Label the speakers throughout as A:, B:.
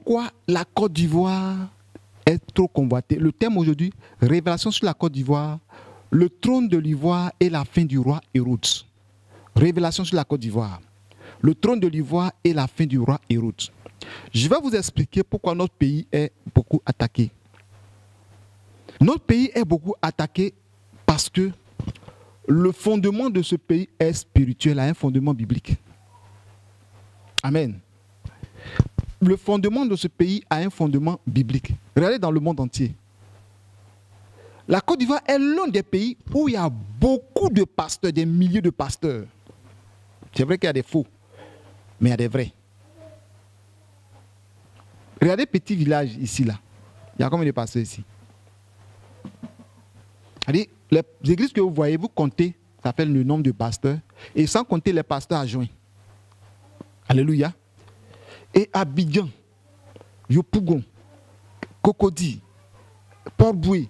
A: Pourquoi la Côte d'Ivoire est trop convoitée? Le thème aujourd'hui, révélation sur la Côte d'Ivoire, le trône de l'Ivoire et la fin du roi Hérode. Révélation sur la Côte d'Ivoire, le trône de l'Ivoire et la fin du roi Hérode. Je vais vous expliquer pourquoi notre pays est beaucoup attaqué. Notre pays est beaucoup attaqué parce que le fondement de ce pays est spirituel, a un fondement biblique. Amen. Le fondement de ce pays a un fondement biblique. Regardez dans le monde entier. La Côte d'Ivoire est l'un des pays où il y a beaucoup de pasteurs, des milliers de pasteurs. C'est vrai qu'il y a des faux, mais il y a des vrais. Regardez petit village ici, là. Il y a combien de pasteurs ici? Les églises que vous voyez, vous comptez, ça fait le nombre de pasteurs, et sans compter les pasteurs adjoints. Alléluia. Et Abidjan, Yopougon, Cocody, Port-Boué,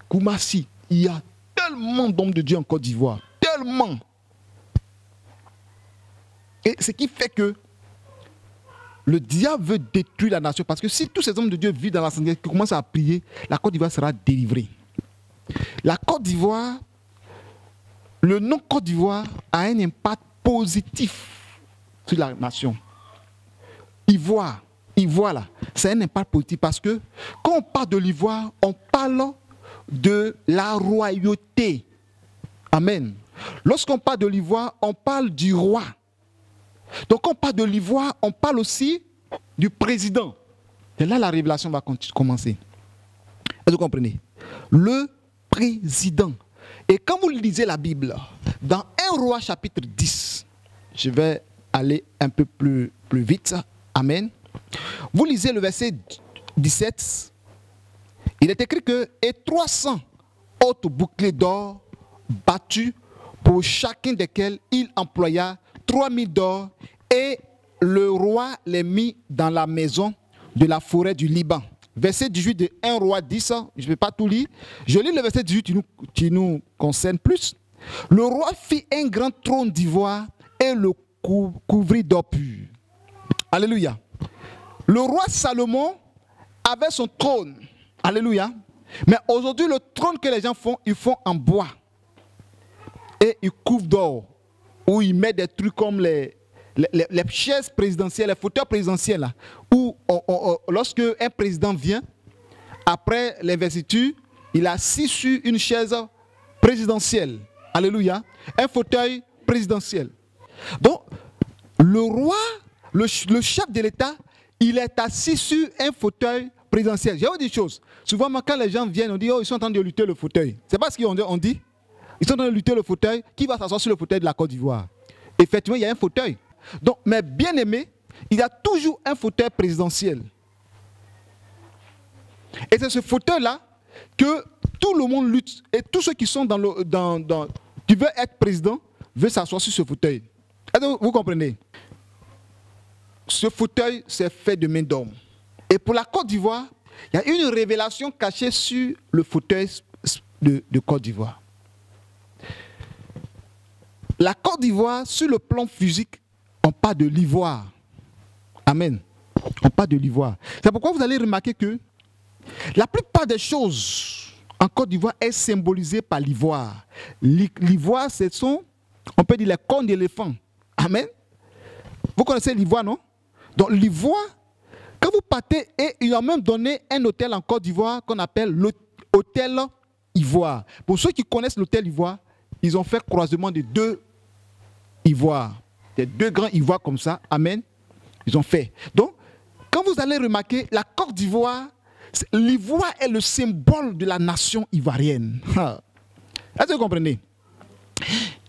A: Koumassi, il y a tellement d'hommes de Dieu en Côte d'Ivoire. Tellement. Et ce qui fait que le diable veut détruire la nation. Parce que si tous ces hommes de Dieu vivent dans la santé, qui commencent à prier, la Côte d'Ivoire sera délivrée. La Côte d'Ivoire, le nom Côte d'Ivoire a un impact positif sur la nation. Ivoire là, c'est un impact positif parce que quand on parle de l'Ivoire, on parle de la royauté. Amen. Lorsqu'on parle de l'Ivoire, on parle du roi. Donc quand on parle de l'Ivoire, on parle aussi du président. Et là, la révélation va commencer. Est-ce que vous comprenez? Le président. Et quand vous lisez la Bible, dans 1 Roi chapitre 10, je vais aller un peu plus vite. Amen. Vous lisez le verset 17. Il est écrit que « Et 300 autres boucliers d'or battus, pour chacun desquels il employa 3000 d'or, et le roi les mit dans la maison de la forêt du Liban. » Verset 18 de 1 Roi 10, je ne vais pas tout lire. Je lis le verset 18 qui nous concerne plus. « Le roi fit un grand trône d'ivoire et le couvrit d'or pur. » Alléluia. Le roi Salomon avait son trône. Alléluia. Mais aujourd'hui, le trône que les gens font, ils font en bois. Et ils couvrent d'or. Où ils mettent des trucs comme les chaises présidentielles, les fauteuils présidentiels. Là, où lorsque un président vient, après l'investiture, il a assis sur une chaise présidentielle. Alléluia. Un fauteuil présidentiel. Donc, le roi, le chef de l'État, il est assis sur un fauteuil présidentiel. Je vais vous dire une chose. Souvent, quand les gens viennent, on dit, oh, ils sont en train de lutter le fauteuil. C'est pas ce qu'on dit. Ils sont en train de lutter le fauteuil. Qui va s'asseoir sur le fauteuil de la Côte d'Ivoire? Effectivement, il y a un fauteuil. Donc, mais bien aimé, il y a toujours un fauteuil présidentiel. Et c'est ce fauteuil-là que tout le monde lutte. Et tous ceux qui sont qui veulent être président, veulent s'asseoir sur ce fauteuil. Est-ce que vous comprenez? Ce fauteuil, c'est fait de main d'homme. Et pour la Côte d'Ivoire, il y a une révélation cachée sur le fauteuil de Côte d'Ivoire. La Côte d'Ivoire, sur le plan physique, on parle de l'ivoire. Amen. On parle de l'ivoire. C'est pourquoi vous allez remarquer que la plupart des choses en Côte d'Ivoire est symbolisée par l'ivoire. L'ivoire, ce sont, on peut dire, les cornes d'éléphant. Amen. Vous connaissez l'ivoire, non? Donc l'ivoire, quand vous partez, et ils ont même donné un hôtel en Côte d'Ivoire qu'on appelle l'hôtel Ivoire. Pour ceux qui connaissent l'hôtel Ivoire, ils ont fait croisement de deux ivoires. Des deux grands ivoires comme ça. Amen. Ils ont fait. Donc, quand vous allez remarquer, la Côte d'Ivoire, l'ivoire est le symbole de la nation ivoirienne. Est-ce que vous comprenez?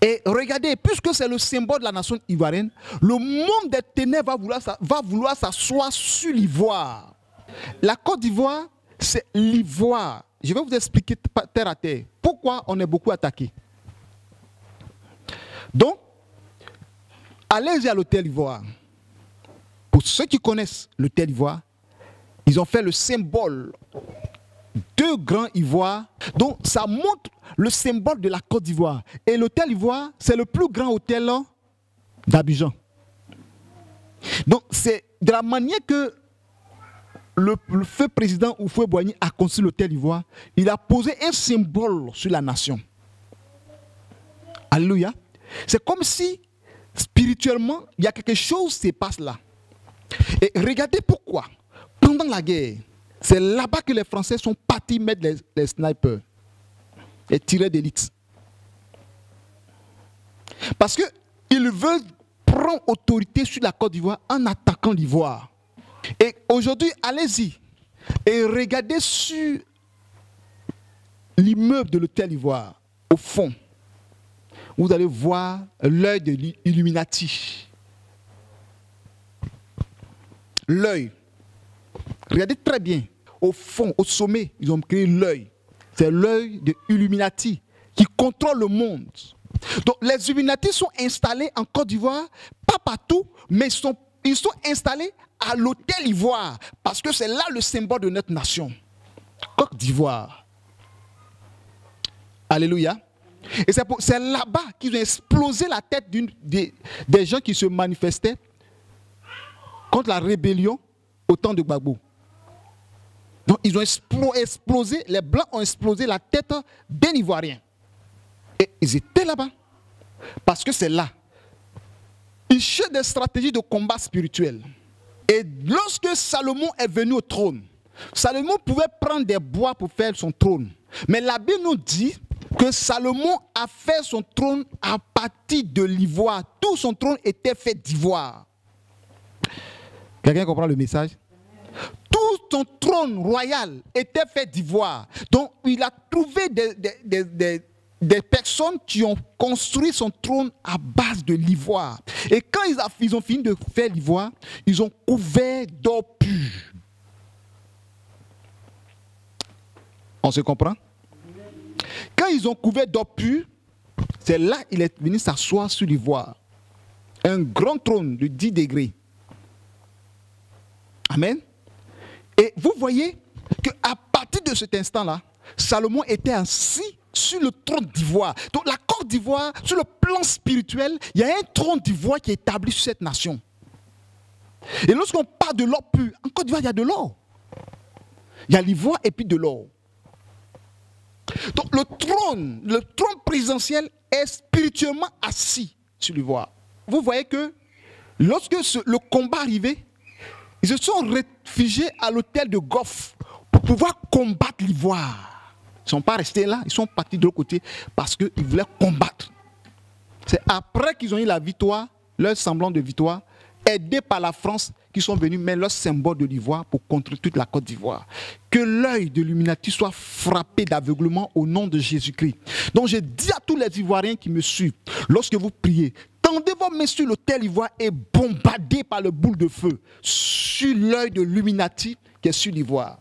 A: Et regardez, puisque c'est le symbole de la nation ivoirienne, le monde des ténèbres va vouloir s'asseoir sur l'ivoire. La Côte d'Ivoire, c'est l'ivoire. Je vais vous expliquer terre à terre pourquoi on est beaucoup attaqué. Donc, allez à l'hôtel Ivoire. Pour ceux qui connaissent l'hôtel Ivoire, ils ont fait le symbole. Deux grands ivoires. Donc, ça montre le symbole de la Côte d'Ivoire. Et l'hôtel Ivoire, c'est le plus grand hôtel d'Abidjan. Donc, c'est de la manière que le feu président Houphouët-Boigny a construit l'hôtel d'Ivoire, il a posé un symbole sur la nation. Alléluia. C'est comme si, spirituellement, il y a quelque chose qui se passe là. Et regardez pourquoi. Pendant la guerre, c'est là-bas que les Français sont partis mettre les snipers, les tireurs d'élite. Parce qu'ils veulent prendre autorité sur la Côte d'Ivoire en attaquant l'Ivoire. Et aujourd'hui, allez-y et regardez sur l'immeuble de l'hôtel d'Ivoire, au fond. Vous allez voir l'œil de l'Illuminati. L'œil. Regardez très bien. Au fond, au sommet, ils ont créé l'œil. C'est l'œil de l'Illuminati qui contrôle le monde. Donc, les Illuminati sont installés en Côte d'Ivoire, pas partout, mais ils sont installés à l'hôtel d'Ivoire, parce que c'est là le symbole de notre nation. Côte d'Ivoire. Alléluia. Et c'est là-bas qu'ils ont explosé la tête des gens qui se manifestaient contre la rébellion au temps de Gbagbo. Donc ils ont explosé, les Blancs ont explosé la tête d'un Ivoirien. Et ils étaient là-bas. Parce que c'est là. Ils cherchent des stratégies de combat spirituel. Et lorsque Salomon est venu au trône, Salomon pouvait prendre des bois pour faire son trône. Mais la Bible nous dit que Salomon a fait son trône à partir de l'ivoire. Tout son trône était fait d'ivoire. Quelqu'un comprend le message? Tout son trône royal était fait d'ivoire. Donc il a trouvé des personnes qui ont construit son trône à base de l'ivoire. Et quand ils ont fini de faire l'ivoire, ils ont couvert d'or pur. On se comprend? Quand ils ont couvert d'or pur, c'est là qu'il est venu s'asseoir sur l'ivoire. Un grand trône de 10 degrés. Amen. Et vous voyez qu'à partir de cet instant-là, Salomon était assis sur le trône d'ivoire. Donc la Côte d'Ivoire, sur le plan spirituel, il y a un trône d'ivoire qui est établi sur cette nation. Et lorsqu'on parle de l'or pur, en Côte d'Ivoire, il y a de l'or. Il y a l'ivoire et puis de l'or. Donc le trône présidentiel est spirituellement assis sur l'ivoire. Vous voyez que lorsque le combat arrivait, ils se sont réfugiés à l'hôtel de Goff pour pouvoir combattre l'ivoire. Ils ne sont pas restés là, ils sont partis de l'autre côté parce qu'ils voulaient combattre. C'est après qu'ils ont eu la victoire, leur semblant de victoire, aidés par la France, qui sont venus mettre leur symbole de l'ivoire pour contrer toute la Côte d'Ivoire. Que l'œil de l'Illuminati soit frappé d'aveuglement au nom de Jésus-Christ. Donc je dis à tous les Ivoiriens qui me suivent, lorsque vous priez, tendez vos mains sur l'autel ivoire et bombardez par le boule de feu sur l'œil de l'Illuminati qui est sur l'ivoire.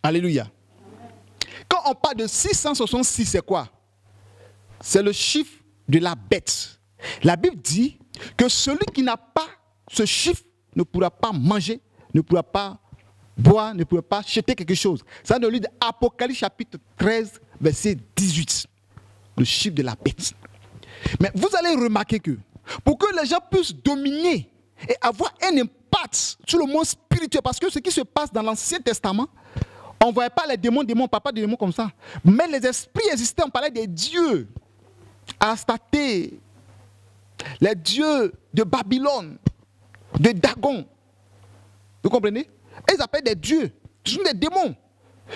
A: Alléluia. Quand on parle de 666, c'est quoi? C'est le chiffre de la bête. La Bible dit que celui qui n'a pas ce chiffre ne pourra pas manger, ne pourra pas boire, ne pourra pas acheter quelque chose. Ça nous lit d'Apocalypse chapitre 13, verset 18. Le chiffre de la bête. Mais vous allez remarquer que pour que les gens puissent dominer et avoir un impact sur le monde spirituel, parce que ce qui se passe dans l'Ancien Testament, on ne voyait pas les démons, on ne parle pas des démons comme ça. Mais les esprits existaient, on parlait des dieux. Astarté, les dieux de Babylone, de Dagon. Vous comprenez? Ils appellent des dieux. Ce sont des démons.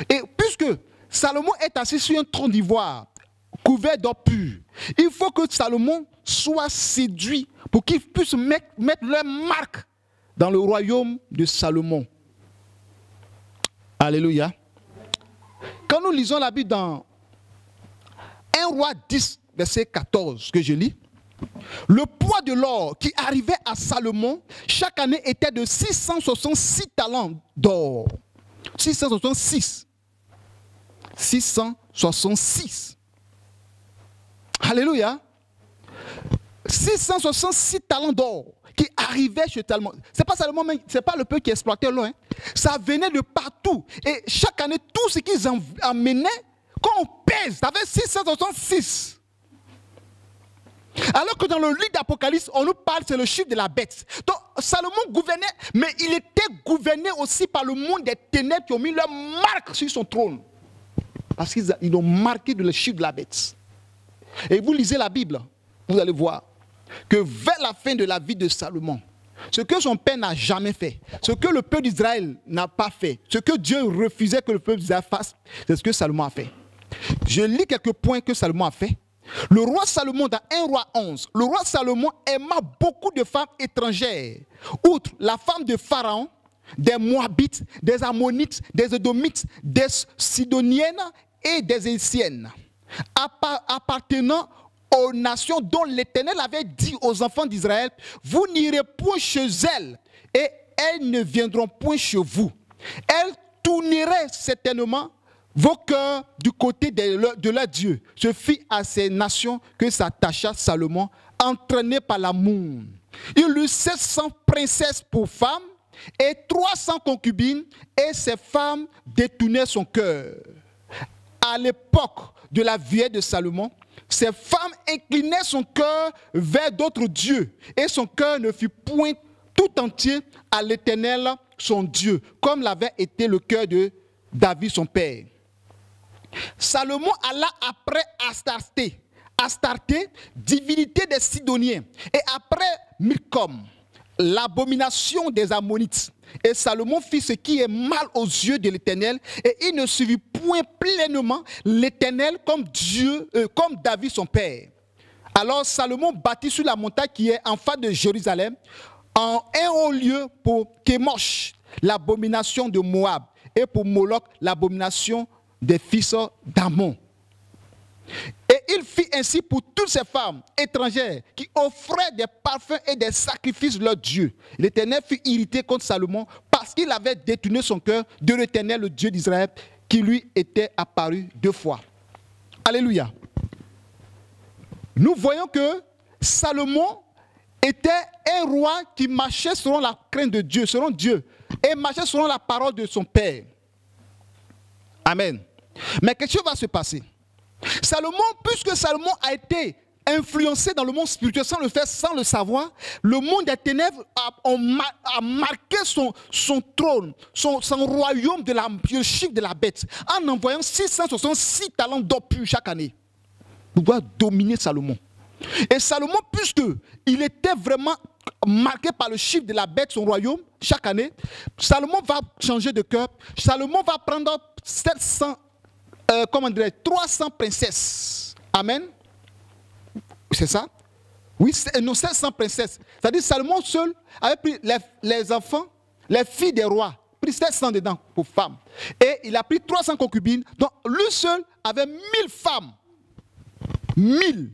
A: Et puisque Salomon est assis sur un trône d'ivoire, couvert d'or pur, il faut que Salomon soit séduit pour qu'il puisse mettre leur marque dans le royaume de Salomon. Alléluia. Quand nous lisons la Bible dans 1 Roi 10, verset 14, que je lis, le poids de l'or qui arrivait à Salomon chaque année était de 666 talents d'or. 666. 666. Alléluia. 666 talents d'or qui arrivaient chez Salomon. C'est pas Salomon, c'est pas le peuple qui exploitait l'or. Hein. Ça venait de partout. Et chaque année, tout ce qu'ils amenaient, quand on pèse, ça fait 666. Alors que dans le livre d'Apocalypse, on nous parle, c'est le chiffre de la bête. Donc Salomon gouvernait, mais il était gouverné aussi par le monde des ténèbres qui ont mis leur marque sur son trône. Parce qu'ils ont marqué le chiffre de la bête. Et vous lisez la Bible, vous allez voir que vers la fin de la vie de Salomon, ce que son père n'a jamais fait, ce que le peuple d'Israël n'a pas fait, ce que Dieu refusait que le peuple d'Israël fasse, c'est ce que Salomon a fait. Je lis quelques points que Salomon a fait. Le roi Salomon, dans 1 roi 11, le roi Salomon aima beaucoup de femmes étrangères, outre la femme de Pharaon, des Moabites, des Ammonites, des Édomites, des Sidoniennes et des Égyptiennes, appartenant aux nations dont l'Éternel avait dit aux enfants d'Israël, vous n'irez point chez elles et elles ne viendront point chez vous. Elles tourneraient certainement vos cœurs du côté de leur Dieu. Ce fit à ces nations que s'attacha Salomon, entraîné par l'amour. Il eut 700 princesses pour femmes et 300 concubines, et ces femmes détournaient son cœur. À l'époque de la vieillesse de Salomon, ces femmes inclinaient son cœur vers d'autres dieux, et son cœur ne fut point tout entier à l'Éternel, son Dieu, comme l'avait été le cœur de David, son père. Salomon alla après Astarté, divinité des Sidoniens, et après Milcom, l'abomination des Ammonites. Et Salomon fit ce qui est mal aux yeux de l'Éternel, et il ne suivit point pleinement l'Éternel comme David son père. Alors Salomon bâtit sur la montagne qui est en face de Jérusalem, en un haut lieu pour Kémosh, l'abomination de Moab, et pour Moloch, l'abomination des fils d'Ammon. Et il fit ainsi pour toutes ces femmes étrangères qui offraient des parfums et des sacrifices leur Dieu. L'Éternel fut irrité contre Salomon parce qu'il avait détourné son cœur de l'Éternel, le Dieu d'Israël, qui lui était apparu 2 fois. Alléluia. Nous voyons que Salomon était un roi qui marchait selon la crainte de Dieu, selon Dieu, et marchait selon la parole de son père. Amen. Mais quelque chose va se passer. Salomon, puisque Salomon a été influencé dans le monde spirituel sans le faire, sans le savoir, le monde des ténèbres a marqué son trône, son royaume de le chiffre de la bête, en envoyant 666 talents d'or pur chaque année pour pouvoir dominer Salomon. Et Salomon, puisqu'il était vraiment marqué par le chiffre de la bête, son royaume, chaque année, Salomon va changer de cœur. Salomon va prendre 300 princesses. Amen. C'est ça? Oui, non, 700 princesses. C'est-à-dire Salomon seul avait pris les enfants, les filles des rois, pris 700 dedans pour femmes. Et il a pris 300 concubines. Donc lui seul avait 1000 femmes. 1000.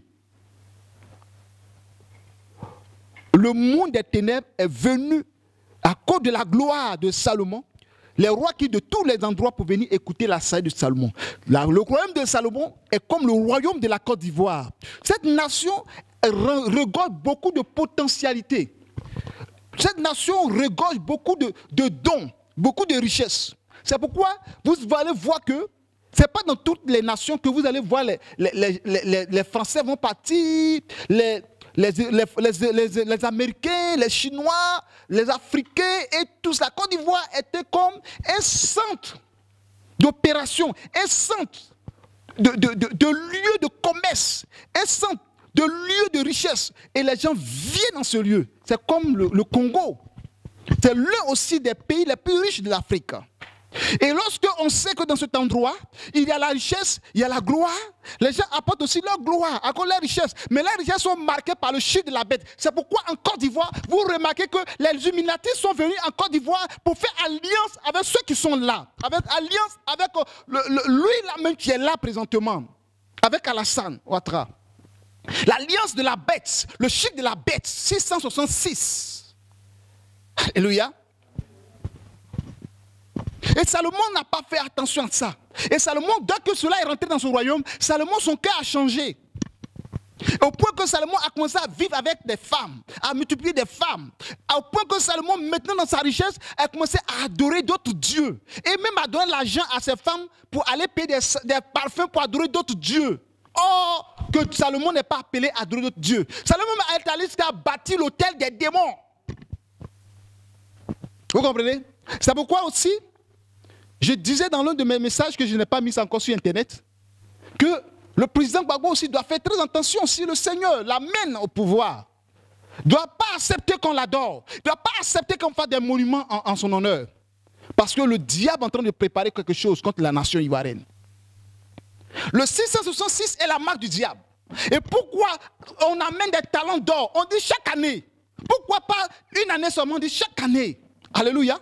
A: Le monde des ténèbres est venu à cause de la gloire de Salomon. Les rois qui de tous les endroits pour venir écouter la saille de Salomon. Le royaume de Salomon est comme le royaume de la Côte d'Ivoire. Cette nation regorge beaucoup de potentialités. Cette nation regorge beaucoup de dons, beaucoup de richesses. C'est pourquoi vous allez voir que ce n'est pas dans toutes les nations que vous allez voir les Français vont partir, les Américains, les Chinois, les Africains et tout ça. La Côte d'Ivoire était comme un centre d'opération, un centre de lieu de commerce, un centre de lieu de richesse. Et les gens viennent dans ce lieu. C'est comme le Congo. C'est l'un aussi des pays les plus riches de l'Afrique. Et lorsque on sait que dans cet endroit, il y a la richesse, il y a la gloire, les gens apportent aussi leur gloire, à cause de la richesse. Mais les richesses sont marquées par le chiffre de la bête. C'est pourquoi en Côte d'Ivoire, vous remarquez que les Illuminati sont venus en Côte d'Ivoire pour faire alliance avec ceux qui sont là. Avec alliance avec lui là même qui est là présentement. Avec Alassane Ouattara. L'alliance de la bête, le chiffre de la bête, 666. Alléluia. Et Salomon n'a pas fait attention à ça. Et Salomon, dès que cela est rentré dans son royaume, Salomon, son cœur a changé. Au point que Salomon a commencé à vivre avec des femmes, à multiplier des femmes. Au point que Salomon, maintenant dans sa richesse, a commencé à adorer d'autres dieux. Et même à donner l'argent à ses femmes pour aller payer des parfums pour adorer d'autres dieux. Or, que Salomon n'est pas appelé à adorer d'autres dieux. Salomon est allé jusqu'à bâtir l'autel des démons. Vous comprenez? C'est pourquoi aussi, je disais dans l'un de mes messages que je n'ai pas mis encore sur Internet, que le président Gbagbo aussi doit faire très attention si le Seigneur l'amène au pouvoir. Il ne doit pas accepter qu'on l'adore. Il ne doit pas accepter qu'on fasse des monuments en son honneur. Parce que le diable est en train de préparer quelque chose contre la nation ivoirienne. Le 666 est la marque du diable. Et pourquoi on amène des talents d'or? On dit chaque année. Pourquoi pas une année seulement? On dit chaque année. Alléluia.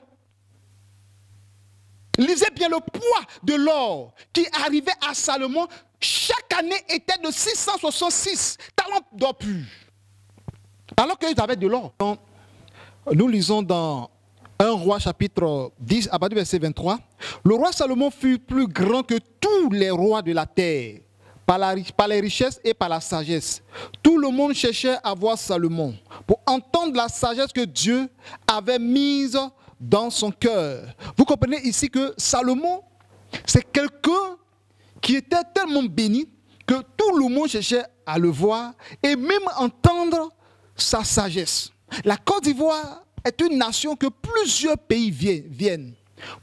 A: Lisez bien le poids de l'or qui arrivait à Salomon. Chaque année était de 666 talents d'or pur. Alors qu'ils avaient de l'or. Nous lisons dans 1 Roi chapitre 10 à partir du verset 23. Le roi Salomon fut plus grand que tous les rois de la terre, par les richesses et par la sagesse. Tout le monde cherchait à voir Salomon pour entendre la sagesse que Dieu avait mise dans son cœur. Vous comprenez ici que Salomon, c'est quelqu'un qui était tellement béni que tout le monde cherchait à le voir et même entendre sa sagesse. La Côte d'Ivoire est une nation que plusieurs pays viennent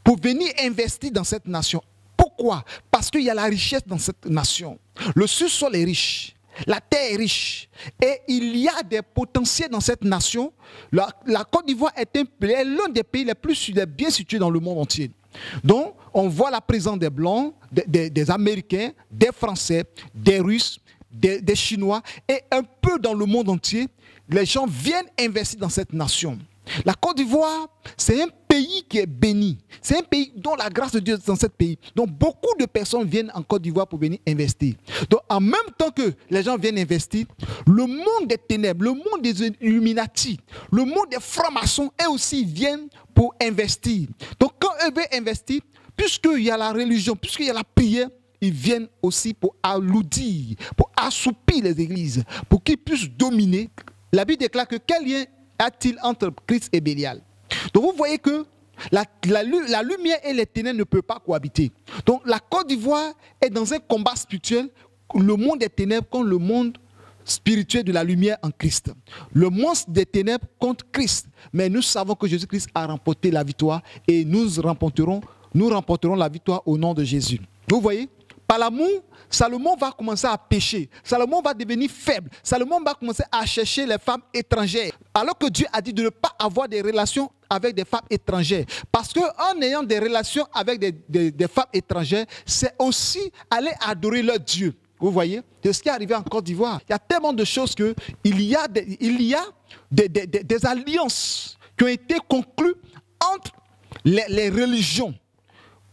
A: pour venir investir dans cette nation. Pourquoi? Parce qu'il y a la richesse dans cette nation. Le sous-sol est riche, la terre est riche et il y a des potentiels dans cette nation. La Côte d'Ivoire est l'un des pays les plus bien situés dans le monde entier. Donc, on voit la présence des Blancs, des Américains, des Français, des Russes, des Chinois et un peu dans le monde entier. Les gens viennent investir dans cette nation. La Côte d'Ivoire, c'est un pays qui est béni. C'est un pays dont la grâce de Dieu est dans ce pays. Donc beaucoup de personnes viennent en Côte d'Ivoire pour venir investir. Donc en même temps que les gens viennent investir, le monde des ténèbres, le monde des Illuminati, le monde des francs-maçons, eux aussi viennent pour investir. Donc quand eux veulent investir, puisqu'il y a la religion, puisqu'il y a la prière, ils viennent aussi pour alourdir, pour assoupir les églises, pour qu'ils puissent dominer. La Bible déclare que quel lien a-t-il entre Christ et Bélial? Donc vous voyez que la lumière et les ténèbres ne peuvent pas cohabiter. Donc la Côte d'Ivoire est dans un combat spirituel, le monde des ténèbres contre le monde spirituel de la lumière en Christ. Le monstre des ténèbres contre Christ. Mais nous savons que Jésus-Christ a remporté la victoire et nous remporterons la victoire au nom de Jésus. Vous voyez? Par l'amour, Salomon va commencer à pécher. Salomon va devenir faible. Salomon va commencer à chercher les femmes étrangères. Alors que Dieu a dit de ne pas avoir des relations avec des femmes étrangères. Parce qu'en ayant des relations avec des femmes étrangères, c'est aussi aller adorer leur Dieu. Vous voyez? C'est ce qui est arrivé en Côte d'Ivoire. Il y a tellement de choses qu'il y a des alliances qui ont été conclues entre les religions.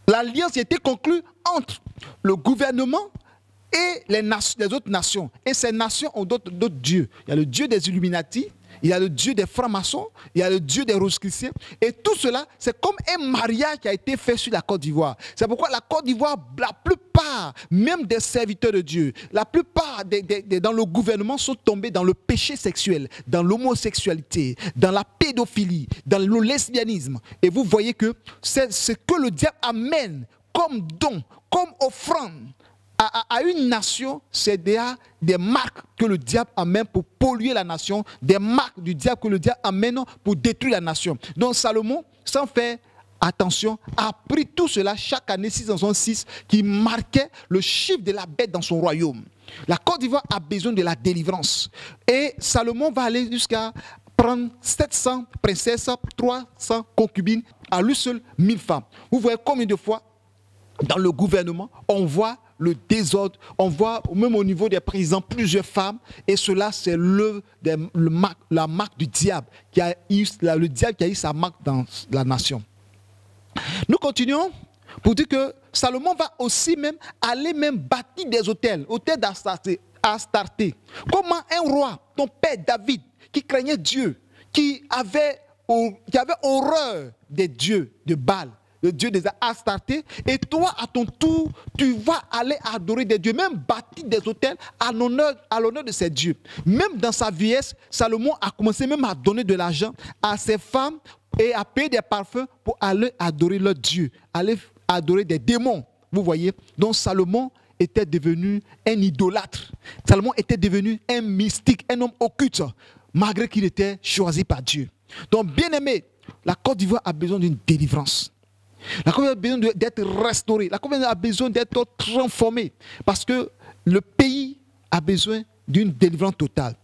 A: L'alliance a été conclue entre le gouvernement et les autres nations. Et ces nations ont d'autres dieux. Il y a le dieu des Illuminati, il y a le dieu des francs-maçons, il y a le dieu des rosicruciens. Et tout cela, c'est comme un mariage qui a été fait sur la Côte d'Ivoire. C'est pourquoi la Côte d'Ivoire, la plupart, même des serviteurs de Dieu, la plupart dans le gouvernement sont tombés dans le péché sexuel, dans l'homosexualité, dans la pédophilie, dans le lesbianisme. Et vous voyez que c'est ce que le diable amène comme don, comme offrande à une nation, c'est des marques que le diable amène pour polluer la nation, des marques du diable que le diable amène pour détruire la nation. Donc Salomon, sans faire attention, a pris tout cela chaque année 666 qui marquait le chiffre de la bête dans son royaume. La Côte d'Ivoire a besoin de la délivrance. Et Salomon va aller jusqu'à prendre 700 princesses, 300 concubines, à lui seul 1000 femmes. Vous voyez combien de fois dans le gouvernement, on voit le désordre, on voit même au niveau des présidents plusieurs femmes, et cela c'est la marque du diable, le diable qui a eu sa marque dans la nation. Nous continuons pour dire que Salomon va aussi aller bâtir des hôtels d'Astarté. Comment un roi, ton père David, qui craignait Dieu, qui avait horreur des dieux de Baal, le dieu des Astarté, et toi à ton tour, tu vas aller adorer des dieux, même bâtir des hôtels à l'honneur de ces dieux. Même dans sa vieillesse, Salomon a commencé même à donner de l'argent à ses femmes et à payer des parfums pour aller adorer leurs dieux, aller adorer des démons. Vous voyez, donc Salomon était devenu un idolâtre. Salomon était devenu un mystique, un homme occulte, malgré qu'il était choisi par Dieu. Donc, bien aimé, la Côte d'Ivoire a besoin d'une délivrance. La Côte d'Ivoire a besoin d'être restaurée. La Côte d'Ivoire a besoin d'être transformée. Parce que le pays a besoin d'une délivrance totale.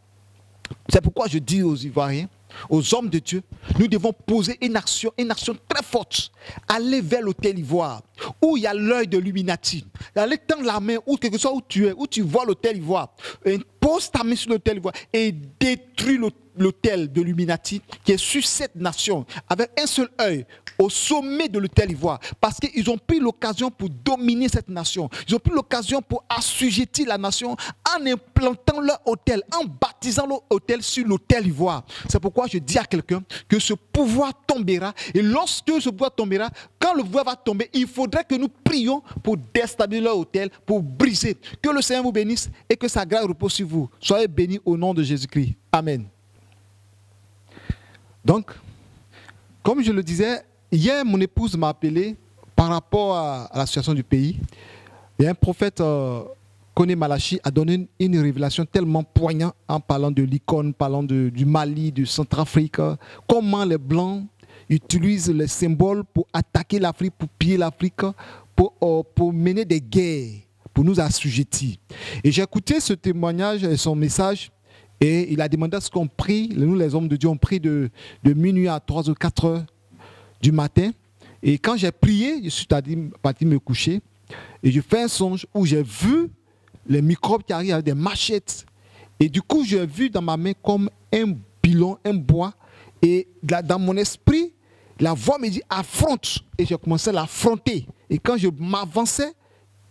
A: C'est pourquoi je dis aux Ivoiriens, aux hommes de Dieu, nous devons poser une action très forte. Aller vers l'hôtel Ivoire, où il y a l'œil de l'Illuminati. Aller tendre la main, où quelque soit où tu es, où tu vois l'hôtel Ivoire. Pose ta main sur l'hôtel Ivoire et détruis l'hôtel de l'Illuminati qui est sur cette nation, avec un seul œil, au sommet de l'hôtel Ivoire. Parce qu'ils ont pris l'occasion pour dominer cette nation. Ils ont pris l'occasion pour assujettir la nation en implantant leur hôtel, en baptisant leur hôtel sur l'hôtel Ivoire. C'est pourquoi je dis à quelqu'un que ce pouvoir tombera. Et lorsque ce pouvoir tombera, quand le pouvoir va tomber, il faudrait que nous prions pour déstabiliser leur hôtel, pour briser. Que le Seigneur vous bénisse et que sa grâce repose sur vous. Soyez bénis au nom de Jésus-Christ. Amen. Donc, comme je le disais, hier, mon épouse m'a appelé par rapport à la situation du pays. Et un prophète, Koné Malachi, a donné une révélation tellement poignante en parlant de l'icône, parlant du Mali, du Centrafrique. Comment les Blancs utilisent les symboles pour attaquer l'Afrique, pour piller l'Afrique, pour mener des guerres, pour nous assujettir. Et j'ai écouté ce témoignage et son message. Et il a demandé à ce qu'on prie, nous les hommes de Dieu, on prie de minuit à 3 ou 4 heures du matin. Et quand j'ai prié, je suis parti me coucher. Et je fais un songe où j'ai vu les microbes qui arrivent avec des machettes. Et du coup, j'ai vu dans ma main comme un pilon, un bois. Et dans mon esprit, la voix me dit affronte. Et j'ai commencé à l'affronter. Et quand je m'avançais,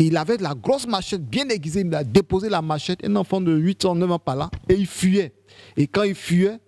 A: il avait de la grosse machette bien aiguisée. Il a déposé la machette, un enfant de 8 ans, 9 ans par là, et il fuyait. Et quand il fuyait,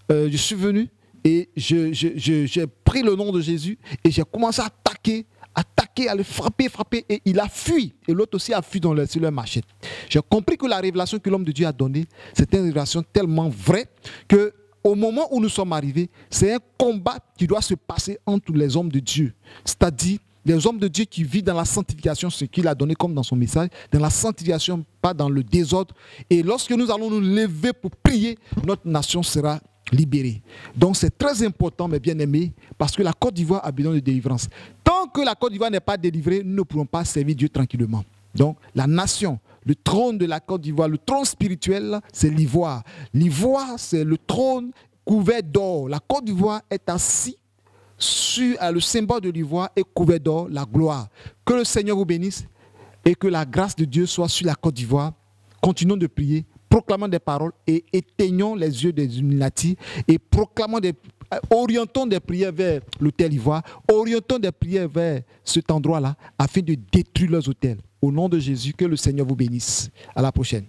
A: je suis venu et j'ai pris le nom de Jésus et j'ai commencé à attaquer, à le frapper, et il a fui. Et l'autre aussi a fui sur leur machette. J'ai compris que la révélation que l'homme de Dieu a donnée, c'était une révélation tellement vraie que au moment où nous sommes arrivés, c'est un combat qui doit se passer entre les hommes de Dieu. C'est-à-dire des hommes de Dieu qui vivent dans la sanctification, ce qu'il a donné comme dans son message, dans la sanctification, pas dans le désordre. Et lorsque nous allons nous lever pour prier, notre nation sera libérée. Donc c'est très important, mes bien-aimés, parce que la Côte d'Ivoire a besoin de délivrance. Tant que la Côte d'Ivoire n'est pas délivrée, nous ne pourrons pas servir Dieu tranquillement. Donc la nation, le trône de la Côte d'Ivoire, le trône spirituel, c'est l'Ivoire. L'Ivoire, c'est le trône couvert d'or. La Côte d'Ivoire est assise sur le symbole de l'ivoire est couvert d'or, la gloire. Que le Seigneur vous bénisse et que la grâce de Dieu soit sur la Côte d'Ivoire. Continuons de prier, proclamons des paroles et éteignons les yeux des Illuminati et orientons des prières vers l'hôtel Ivoire, orientons des prières vers cet endroit-là afin de détruire leurs hôtels. Au nom de Jésus, que le Seigneur vous bénisse. À la prochaine.